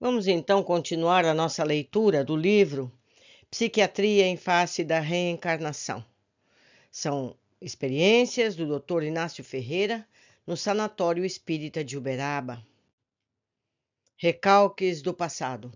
Vamos então continuar a nossa leitura do livro Psiquiatria em Face da Reencarnação. São experiências do Dr. Inácio Ferreira no Sanatório Espírita de Uberaba. Recalques do passado.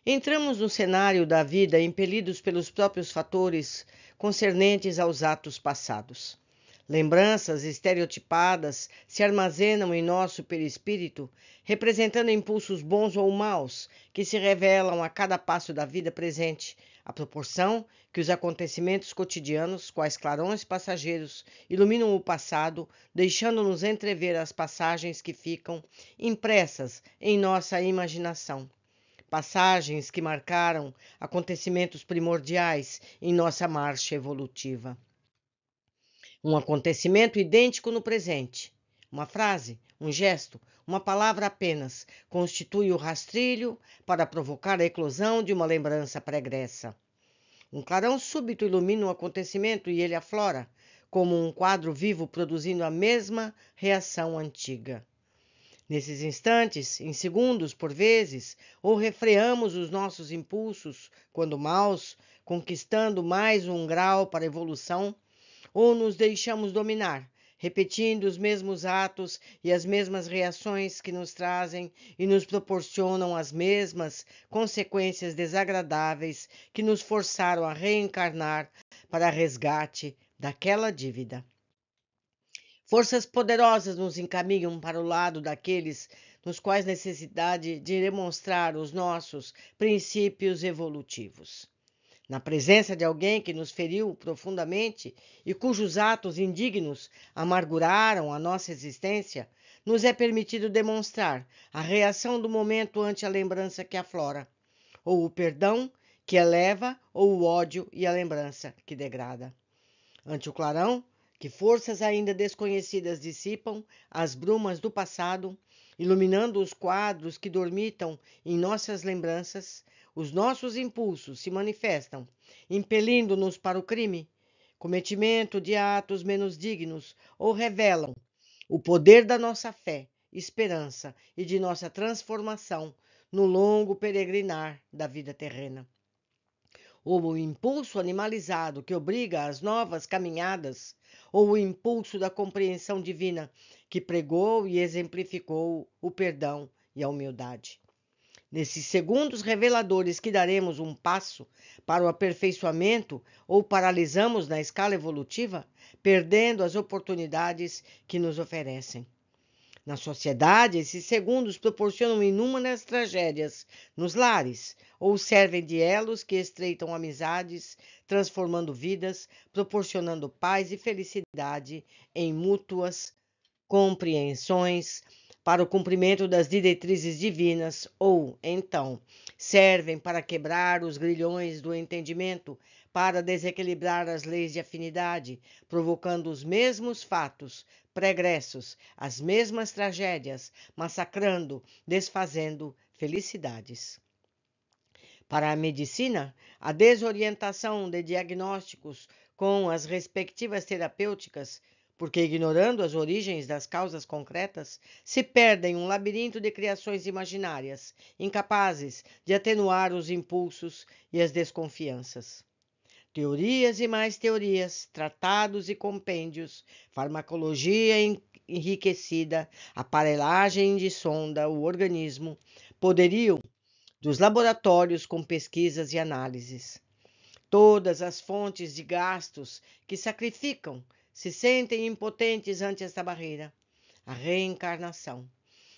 Entramos no cenário da vida impelidos pelos próprios fatores concernentes aos atos passados. Lembranças estereotipadas se armazenam em nosso perispírito, representando impulsos bons ou maus que se revelam a cada passo da vida presente, à proporção que os acontecimentos cotidianos, quais clarões passageiros, iluminam o passado, deixando-nos entrever as passagens que ficam impressas em nossa imaginação. Passagens que marcaram acontecimentos primordiais em nossa marcha evolutiva. Um acontecimento idêntico no presente. Uma frase, um gesto, uma palavra apenas constitui o rastrilho para provocar a eclosão de uma lembrança pregressa. Um clarão súbito ilumina um acontecimento e ele aflora, como um quadro vivo produzindo a mesma reação antiga. Nesses instantes, em segundos por vezes, ou refreamos os nossos impulsos, quando maus, conquistando mais um grau para a evolução, ou nos deixamos dominar, repetindo os mesmos atos e as mesmas reações que nos trazem e nos proporcionam as mesmas consequências desagradáveis que nos forçaram a reencarnar para resgate daquela dívida. Forças poderosas nos encaminham para o lado daqueles nos quais necessidade de demonstrar os nossos princípios evolutivos. Na presença de alguém que nos feriu profundamente e cujos atos indignos amarguraram a nossa existência, nos é permitido demonstrar a reação do momento ante a lembrança que aflora, ou o perdão que eleva, ou o ódio e a lembrança que degrada. Ante o clarão, que forças ainda desconhecidas dissipam as brumas do passado, iluminando os quadros que dormitam em nossas lembranças, os nossos impulsos se manifestam, impelindo-nos para o crime, cometimento de atos menos dignos, ou revelam o poder da nossa fé, esperança e de nossa transformação no longo peregrinar da vida terrena. Ou o impulso animalizado que obriga às novas caminhadas, ou o impulso da compreensão divina que pregou e exemplificou o perdão e a humildade. Nesses segundos reveladores que daremos um passo para o aperfeiçoamento ou paralisamos na escala evolutiva, perdendo as oportunidades que nos oferecem. Na sociedade, esses segundos proporcionam inúmeras tragédias nos lares, ou servem de elos que estreitam amizades, transformando vidas, proporcionando paz e felicidade em mútuas compreensões para o cumprimento das diretrizes divinas, ou, então, servem para quebrar os grilhões do entendimento, para desequilibrar as leis de afinidade, provocando os mesmos fatos pregressos, as mesmas tragédias, massacrando, desfazendo felicidades. Para a medicina, a desorientação de diagnósticos com as respectivas terapêuticas, porque ignorando as origens das causas concretas, se perde em um labirinto de criações imaginárias, incapazes de atenuar os impulsos e as desconfianças. Teorias e mais teorias, tratados e compêndios, farmacologia enriquecida, aparelhagem de sonda, o organismo, poderiam dos laboratórios com pesquisas e análises. Todas as fontes de gastos que sacrificam se sentem impotentes ante esta barreira. A reencarnação.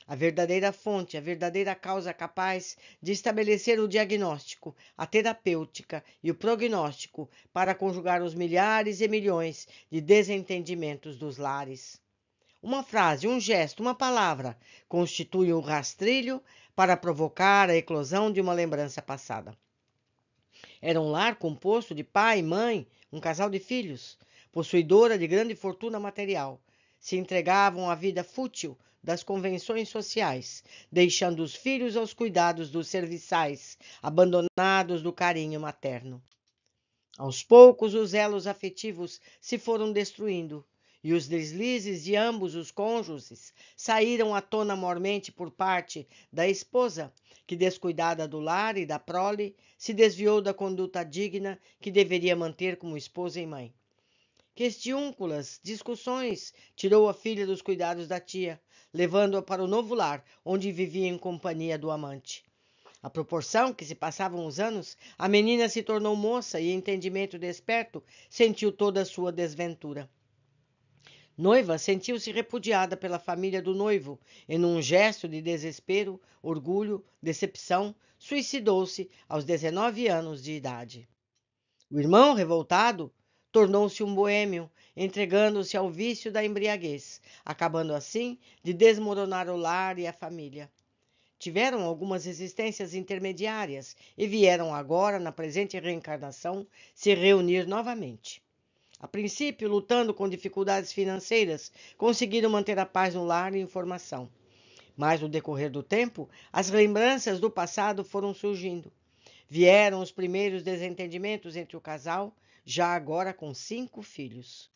A verdadeira fonte, a verdadeira causa capaz de estabelecer o diagnóstico, a terapêutica e o prognóstico para conjugar os milhares e milhões de desentendimentos dos lares. Uma frase, um gesto, uma palavra constitui um rastrilho para provocar a eclosão de uma lembrança passada. Era um lar composto de pai e mãe, um casal de filhos, possuidora de grande fortuna material. Se entregavam à vida fútil das convenções sociais, deixando os filhos aos cuidados dos serviçais, abandonados do carinho materno. Aos poucos, os elos afetivos se foram destruindo, e os deslizes de ambos os cônjuges saíram à tona mormente por parte da esposa, que, descuidada do lar e da prole, se desviou da conduta digna que deveria manter como esposa e mãe. Questiúnculas, discussões, tirou a filha dos cuidados da tia, levando-a para o novo lar, onde vivia em companhia do amante. À proporção que se passavam os anos, a menina se tornou moça e, entendimento desperto, sentiu toda a sua desventura. Noiva sentiu-se repudiada pela família do noivo e, num gesto de desespero, orgulho, decepção, suicidou-se aos 19 anos de idade. O irmão, revoltado, tornou-se um boêmio, entregando-se ao vício da embriaguez, acabando assim de desmoronar o lar e a família. Tiveram algumas existências intermediárias e vieram agora, na presente reencarnação, se reunir novamente. A princípio, lutando com dificuldades financeiras, conseguiram manter a paz no lar e em formação. Mas, no decorrer do tempo, as lembranças do passado foram surgindo. Vieram os primeiros desentendimentos entre o casal, já agora com 5 filhos.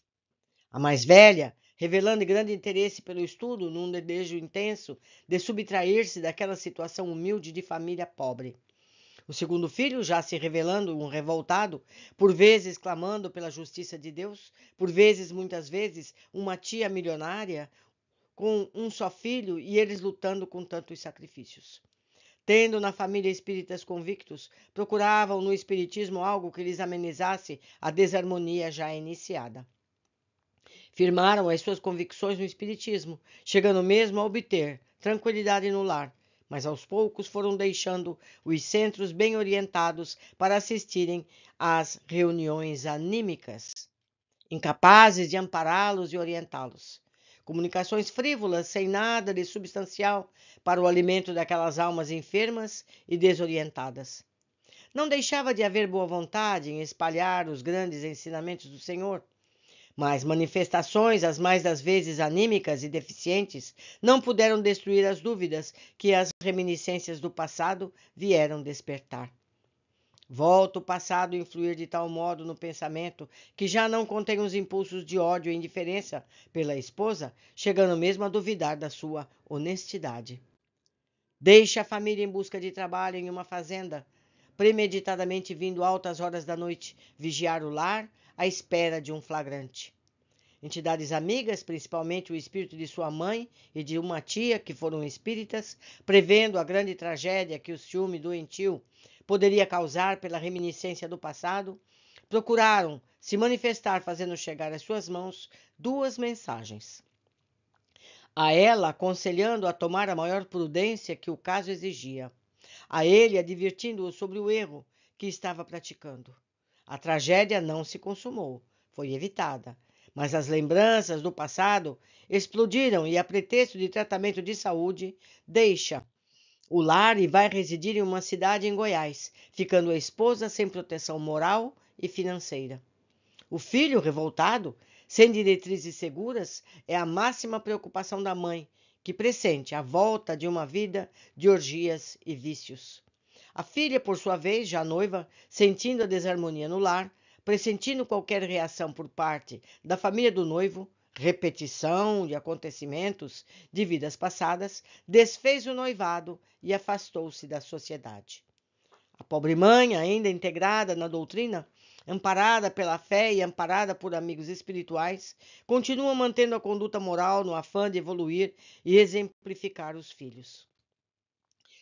A mais velha, revelando grande interesse pelo estudo, num desejo intenso de subtrair-se daquela situação humilde de família pobre. O segundo filho, já se revelando um revoltado, por vezes clamando pela justiça de Deus, por vezes, muitas vezes, uma tia milionária com um só filho e eles lutando com tantos sacrifícios. Tendo na família espíritas convictos, procuravam no espiritismo algo que lhes amenizasse a desarmonia já iniciada. Firmaram as suas convicções no espiritismo, chegando mesmo a obter tranquilidade no lar, mas aos poucos foram deixando os centros bem orientados para assistirem às reuniões anímicas, incapazes de ampará-los e orientá-los. Comunicações frívolas, sem nada de substancial para o alimento daquelas almas enfermas e desorientadas. Não deixava de haver boa vontade em espalhar os grandes ensinamentos do Senhor, mas manifestações, as mais das vezes anímicas e deficientes, não puderam destruir as dúvidas que as reminiscências do passado vieram despertar. Volta o passado a influir de tal modo no pensamento que já não contém os impulsos de ódio e indiferença pela esposa, chegando mesmo a duvidar da sua honestidade. Deixa a família em busca de trabalho em uma fazenda, premeditadamente vindo altas horas da noite vigiar o lar à espera de um flagrante. Entidades amigas, principalmente o espírito de sua mãe e de uma tia que foram espíritas, prevendo a grande tragédia que o ciúme doentio poderia causar pela reminiscência do passado, procuraram se manifestar fazendo chegar às suas mãos 2 mensagens. A ela aconselhando a tomar a maior prudência que o caso exigia. A ele advertindo-o sobre o erro que estava praticando. A tragédia não se consumou, foi evitada, mas as lembranças do passado explodiram e, a pretexto de tratamento de saúde, deixa o lar e vai residir em uma cidade em Goiás, ficando a esposa sem proteção moral e financeira. O filho, revoltado, sem diretrizes seguras, é a máxima preocupação da mãe, que pressente a volta de uma vida de orgias e vícios. A filha, por sua vez, já noiva, sentindo a desarmonia no lar, pressentindo qualquer reação por parte da família do noivo, repetição de acontecimentos de vidas passadas, desfez o noivado e afastou-se da sociedade. A pobre mãe, ainda integrada na doutrina, amparada pela fé e amparada por amigos espirituais, continua mantendo a conduta moral no afã de evoluir e exemplificar os filhos.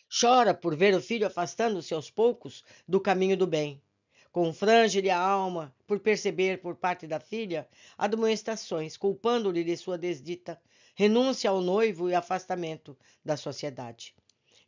Chora por ver o filho afastando-se aos poucos do caminho do bem. Confrange-lhe a alma por perceber por parte da filha admoestações, culpando-lhe de sua desdita, renúncia ao noivo e afastamento da sociedade.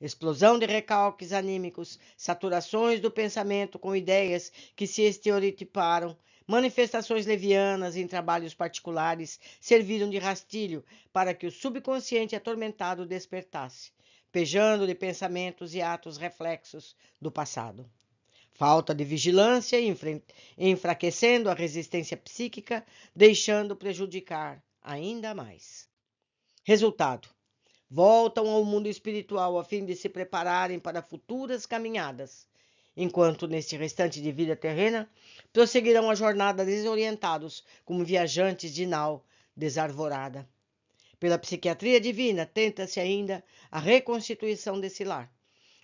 Explosão de recalques anímicos, saturações do pensamento com ideias que se estereotiparam, manifestações levianas em trabalhos particulares serviram de rastilho para que o subconsciente atormentado despertasse, pejando de pensamentos e atos reflexos do passado. Falta de vigilância enfraquecendo a resistência psíquica, deixando prejudicar ainda mais. Resultado: voltam ao mundo espiritual a fim de se prepararem para futuras caminhadas, enquanto neste restante de vida terrena prosseguirão a jornada desorientados como viajantes de nau desarvorada. Pela psiquiatria divina, tenta-se ainda a reconstituição desse lar.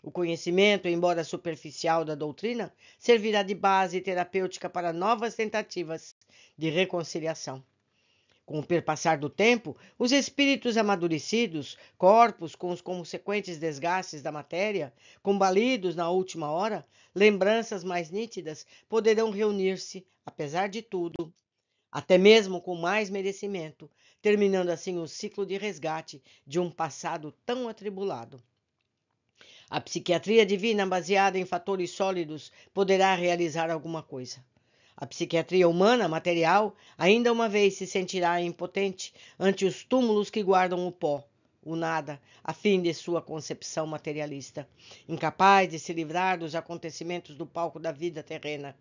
O conhecimento, embora superficial da doutrina, servirá de base terapêutica para novas tentativas de reconciliação. Com o perpassar do tempo, os espíritos amadurecidos, corpos com os consequentes desgastes da matéria, combalidos na última hora, lembranças mais nítidas, poderão reunir-se, apesar de tudo, até mesmo com mais merecimento, terminando assim o ciclo de resgate de um passado tão atribulado. A psiquiatria divina, baseada em fatores sólidos, poderá realizar alguma coisa. A psiquiatria humana, material, ainda uma vez se sentirá impotente ante os túmulos que guardam o pó, o nada, a fim de sua concepção materialista, incapaz de se livrar dos acontecimentos do palco da vida terrena.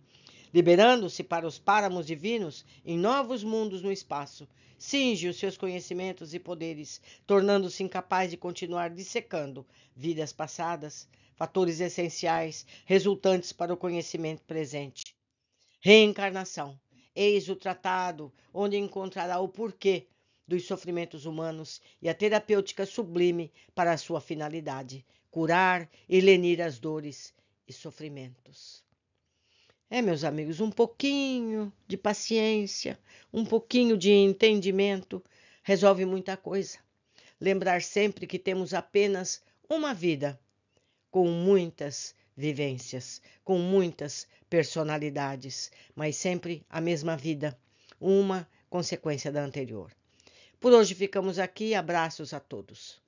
Liberando-se para os páramos divinos, em novos mundos no espaço, cinge os seus conhecimentos e poderes, tornando-se incapaz de continuar dissecando vidas passadas, fatores essenciais resultantes para o conhecimento presente. Reencarnação. Eis o tratado onde encontrará o porquê dos sofrimentos humanos e a terapêutica sublime para a sua finalidade, curar e lenir as dores e sofrimentos. Meus amigos, um pouquinho de paciência, um pouquinho de entendimento resolve muita coisa. Lembrar sempre que temos apenas uma vida, com muitas vivências, com muitas personalidades, mas sempre a mesma vida, uma consequência da anterior. Por hoje ficamos aqui, abraços a todos.